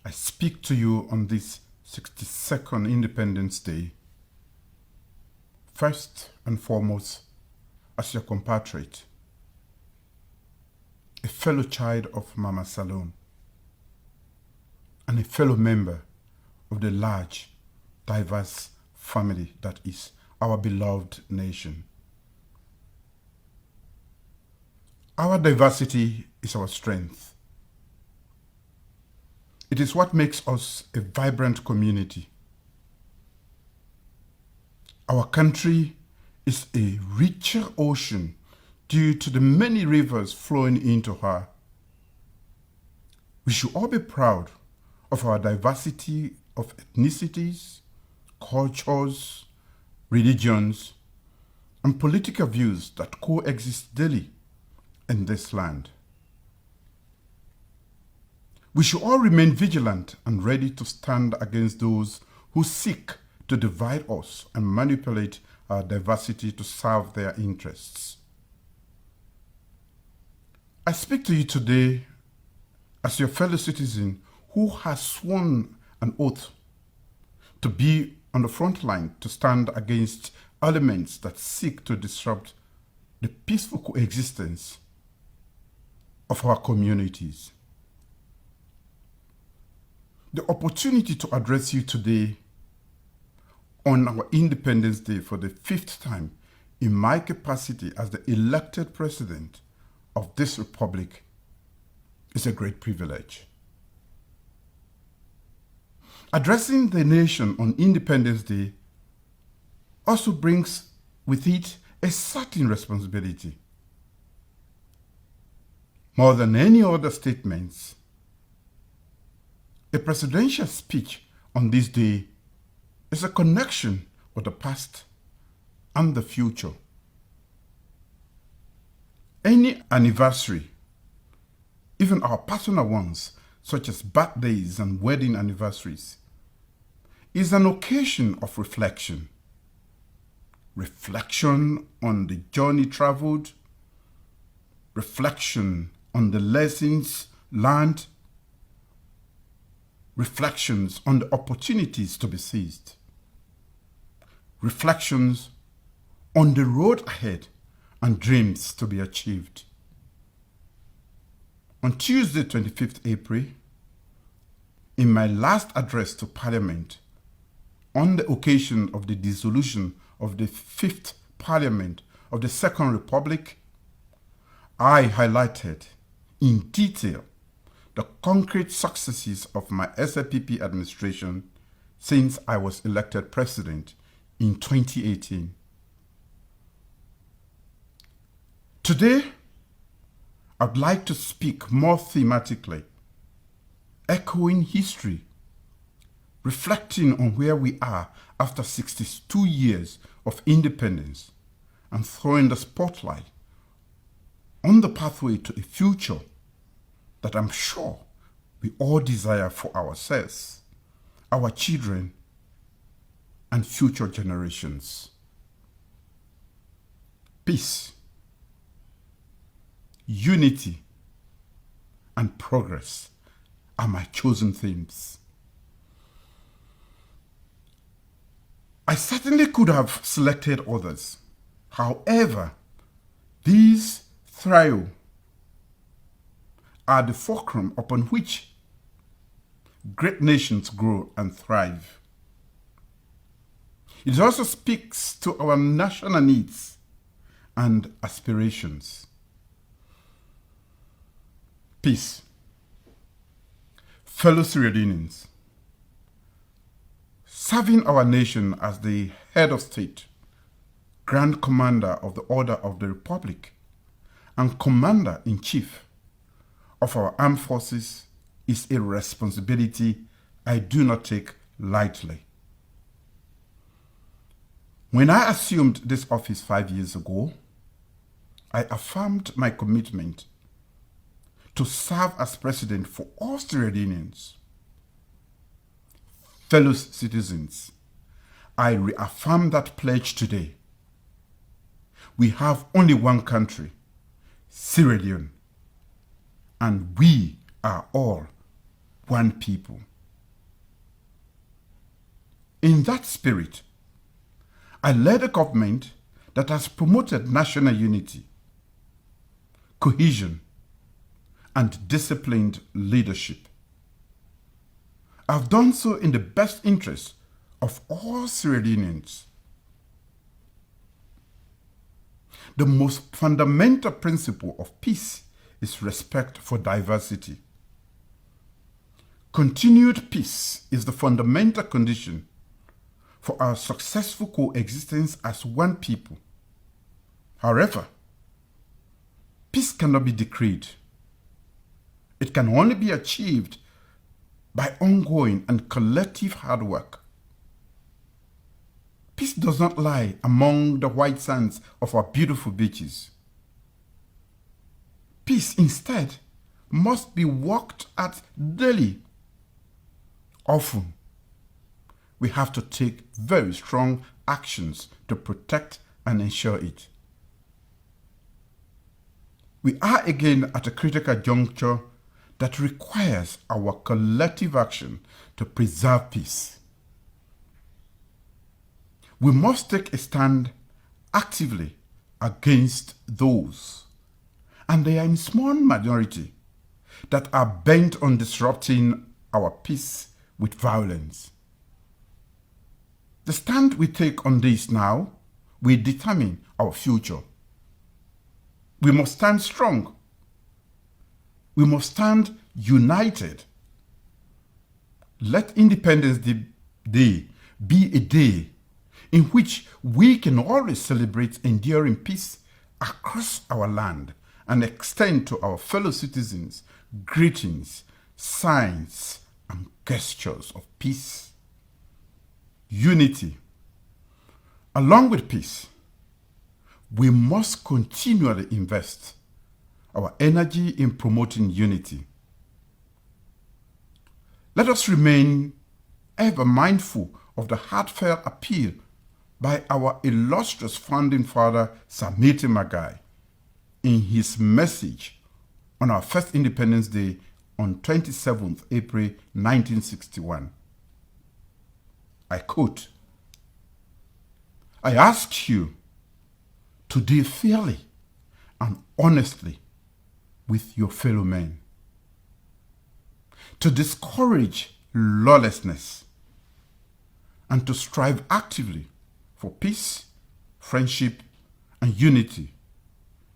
I speak to you on this 62nd Independence Day, first and foremost as your compatriot, a fellow child of Mama Salone, and a fellow member of the large, diverse family that is our beloved nation. Our diversity is our strength. It is what makes us a vibrant community. Our country is a richer ocean due to the many rivers flowing into her. We should all be proud of our diversity of ethnicities, cultures, religions, and political views that coexist daily in this land. We should all remain vigilant and ready to stand against those who seek to divide us and manipulate our diversity to serve their interests. I speak to you today as your fellow citizen who has sworn an oath to be on the front line to stand against elements that seek to disrupt the peaceful coexistence of our communities. The opportunity to address you today on our Independence Day for the 5th time in my capacity as the elected president of this republic is a great privilege. Addressing the nation on Independence Day also brings with it a certain responsibility. More than any other statements, a presidential speech on this day is a connection with the past and the future. Any anniversary, even our personal ones, such as birthdays and wedding anniversaries, is an occasion of reflection. Reflection on the journey traveled, reflection on the lessons learned, reflections on the opportunities to be seized, reflections on the road ahead and dreams to be achieved. On Tuesday, 25th April, in my last address to Parliament, on the occasion of the dissolution of the 5th Parliament of the Second Republic, I highlighted in detail the concrete successes of my SLPP administration since I was elected president in 2018. Today, I'd like to speak more thematically, echoing history, reflecting on where we are after 62 years of independence, and throwing the spotlight on the pathway to a future that I'm sure we all desire for ourselves, our children, and future generations. Peace, unity, and progress are my chosen themes. I certainly could have selected others. However, these three are the fulcrum upon which great nations grow and thrive. It also speaks to our national needs and aspirations. Peace. Fellow Sierra Leoneans, serving our nation as the head of state, Grand Commander of the Order of the Republic, and Commander-in-Chief of our armed forces is a responsibility I do not take lightly. When I assumed this office 5 years ago, I affirmed my commitment to serve as president for all Sierra Leoneans. Fellow citizens, I reaffirm that pledge today. We have only one country, Sierra Leone, and we are all one people. In that spirit, I led a government that has promoted national unity, cohesion, and disciplined leadership. I've done so in the best interest of all Sierra Leoneans. The most fundamental principle of peace is respect for diversity. Continued peace is the fundamental condition for our successful coexistence as one people. However, peace cannot be decreed. It can only be achieved by ongoing and collective hard work. Peace does not lie among the white sands of our beautiful beaches. Peace instead must be worked at daily. Often, we have to take very strong actions to protect and ensure it. We are again at a critical juncture that requires our collective action to preserve peace. We must take a stand actively against those, and they are in small minority, that are bent on disrupting our peace with violence. The stand we take on this now will determine our future. We must stand strong. We must stand united. Let Independence Day be a day in which we can always celebrate enduring peace across our land and extend to our fellow citizens greetings, signs, and gestures of peace. Unity. Along with peace, we must continually invest our energy in promoting unity. Let us remain ever mindful of the heartfelt appeal by our illustrious founding father, Samiti Magai, in his message on our first Independence Day on 27th April 1961. I quote, "I ask you to deal fairly and honestly with your fellow men, to discourage lawlessness, and to strive actively for peace, friendship, and unity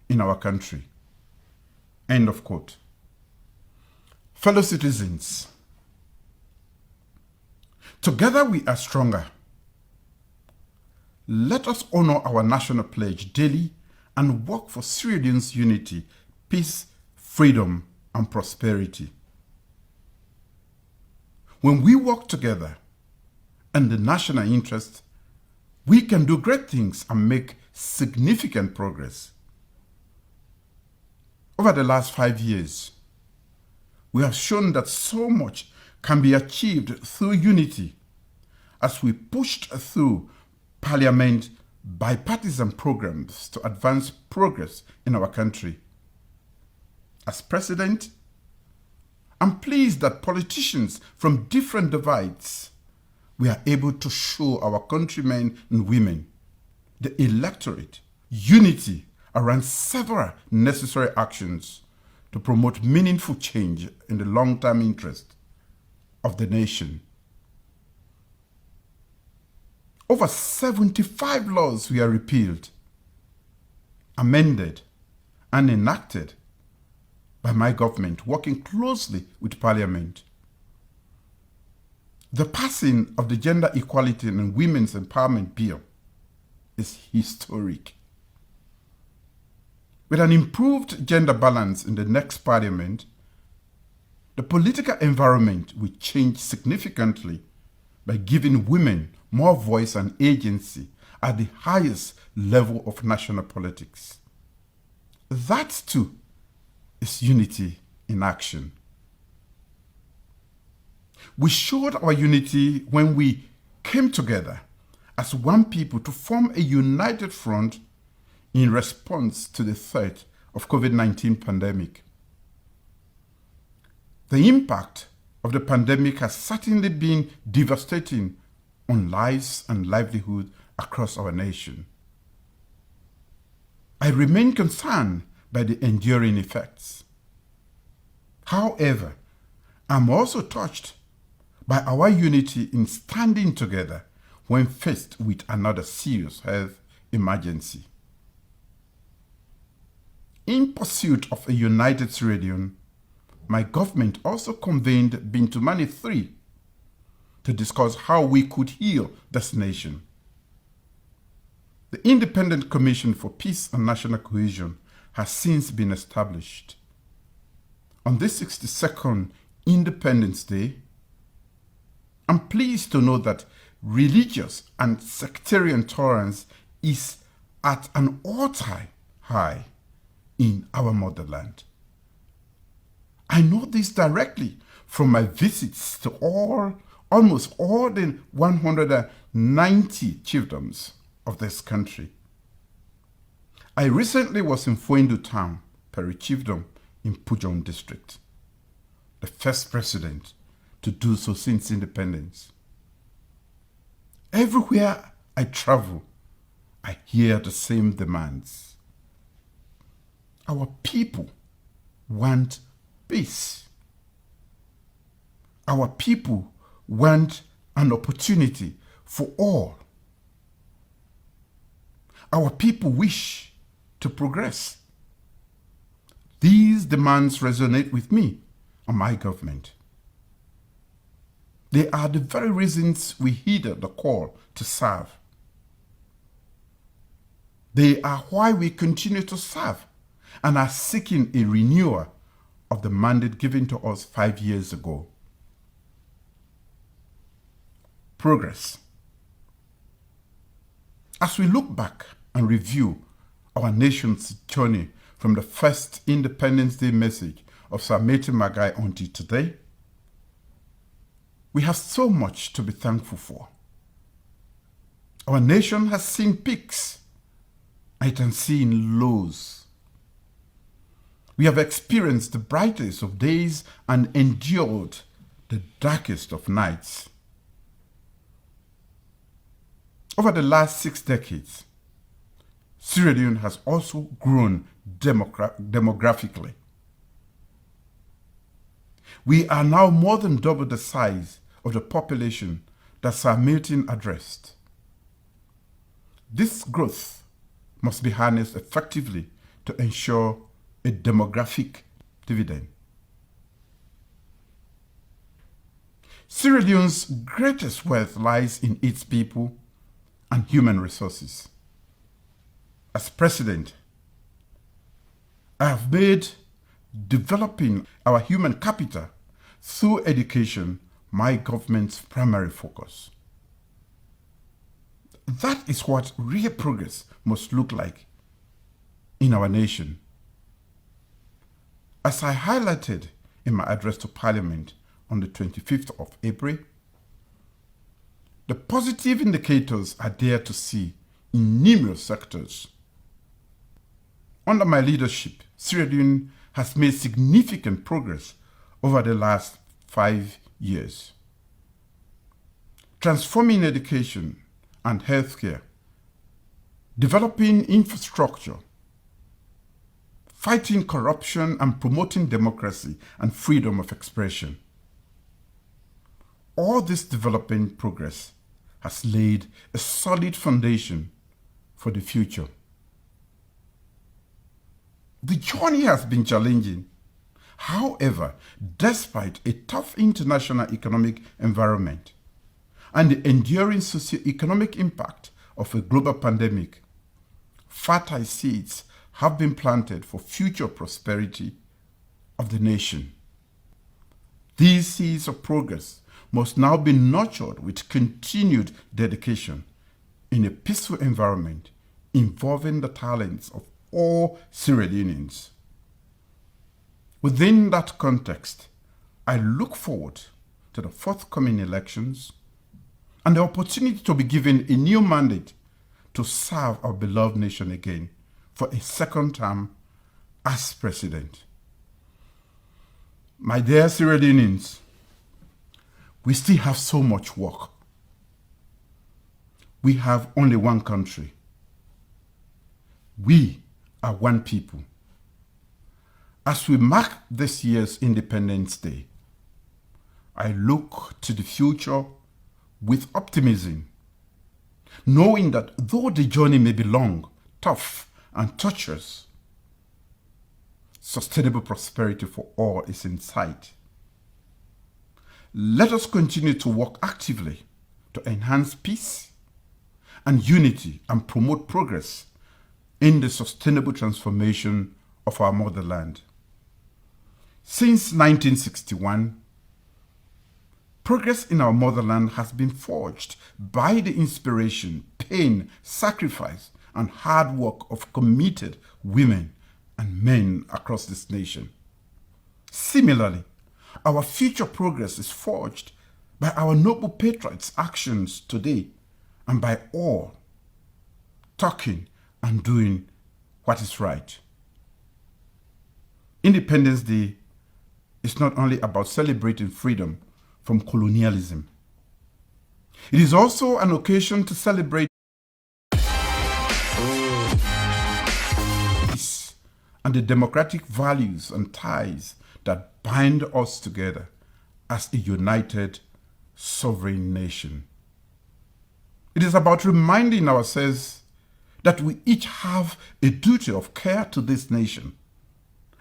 in our country." End of quote. Fellow citizens, together we are stronger. Let us honor our national pledge daily and work for Sierra Leone's unity, peace, freedom, and prosperity. When we work together in the national interest, we can do great things and make significant progress. Over the last 5 years, we have shown that so much can be achieved through unity as we pushed through Parliament bipartisan programs to advance progress in our country. As President, I'm pleased that politicians from different divides were able to show our countrymen and women, the electorate, unity around several necessary actions to promote meaningful change in the long-term interest of the nation. Over 75 laws were repealed, amended, and enacted by my government, working closely with Parliament. The passing of the Gender Equality and Women's Empowerment Bill is historic. With an improved gender balance in the next Parliament, the political environment will change significantly by giving women more voice and agency at the highest level of national politics. That too is unity in action. We showed our unity when we came together as one people to form a united front in response to the threat of COVID-19 pandemic. The impact of the pandemic has certainly been devastating on lives and livelihood across our nation. I remain concerned by the enduring effects. However, I'm also touched by our unity in standing together when faced with another serious health emergency. In pursuit of a united Sierra Leone, my government also convened Bintumani III to discuss how we could heal this nation. The Independent Commission for Peace and National Cohesion has since been established. On this 62nd Independence Day, I'm pleased to know that religious and sectarian tolerance is at an all-time high in our motherland. I know this directly from my visits to almost all the 190 chiefdoms of this country. I recently was in Fuendu town, Peri Chiefdom, in Pujong district, the first president to do so since independence. Everywhere I travel, I hear the same demands. Our people want peace. Our people want an opportunity for all. Our people wish to progress. These demands resonate with me and my government. They are the very reasons we heeded the call to serve. They are why we continue to serve and are seeking a renewal of the mandate given to us 5 years ago. Progress. As we look back and review our nation's journey from the first Independence Day message of Sir Maitre Magai until today, we have so much to be thankful for. Our nation has seen peaks, and it has seen lows. We have experienced the brightest of days and endured the darkest of nights. Over the last 6 decades, Sierra Leone has also grown demographically. We are now more than double the size of the population that Sir Milton addressed. This growth must be harnessed effectively to ensure a demographic dividend. Sierra Leone's greatest wealth lies in its people and human resources. As president, I have made developing our human capital through education my government's primary focus. That is what real progress must look like in our nation. As I highlighted in my address to Parliament on the 25th of April, the positive indicators are there to see in numerous sectors. Under my leadership, Sierra Leone has made significant progress over the last 5 years. Transforming education and healthcare, developing infrastructure, fighting corruption and promoting democracy and freedom of expression. All this development progress has laid a solid foundation for the future. The journey has been challenging. However, despite a tough international economic environment and the enduring socio-economic impact of a global pandemic, fertile seeds have been planted for future prosperity of the nation. These seeds of progress must now be nurtured with continued dedication in a peaceful environment involving the talents of all Sierra Leoneans. Within that context, I look forward to the forthcoming elections and the opportunity to be given a new mandate to serve our beloved nation again for a second term as president. My dear Sierra Leoneans, we still have so much work. We have only one country. We are one people. As we mark this year's Independence Day, I look to the future with optimism, knowing that though the journey may be long, tough, and tortuous, sustainable prosperity for all is in sight. Let us continue to work actively to enhance peace and unity and promote progress in the sustainable transformation of our motherland. Since 1961, progress in our motherland has been forged by the inspiration, pain, sacrifice, and hard work of committed women and men across this nation. Similarly, our future progress is forged by our noble patriots' actions today and by all talking and doing what is right. Independence Day is not only about celebrating freedom from colonialism. It is also an occasion to celebrate peace and the democratic values and ties that bind us together as a united, sovereign nation. It is about reminding ourselves that we each have a duty of care to this nation,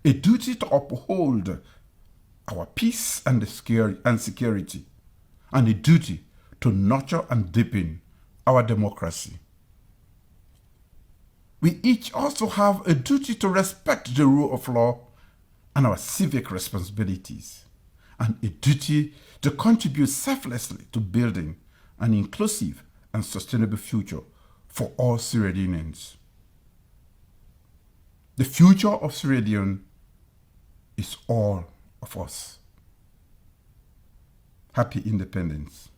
a duty to uphold our peace and security, and a duty to nurture and deepen our democracy. We each also have a duty to respect the rule of law and our civic responsibilities, and a duty to contribute selflessly to building an inclusive and sustainable future for all Sierra Leoneans. The future of Sierra Leone is all of us. Happy Independence.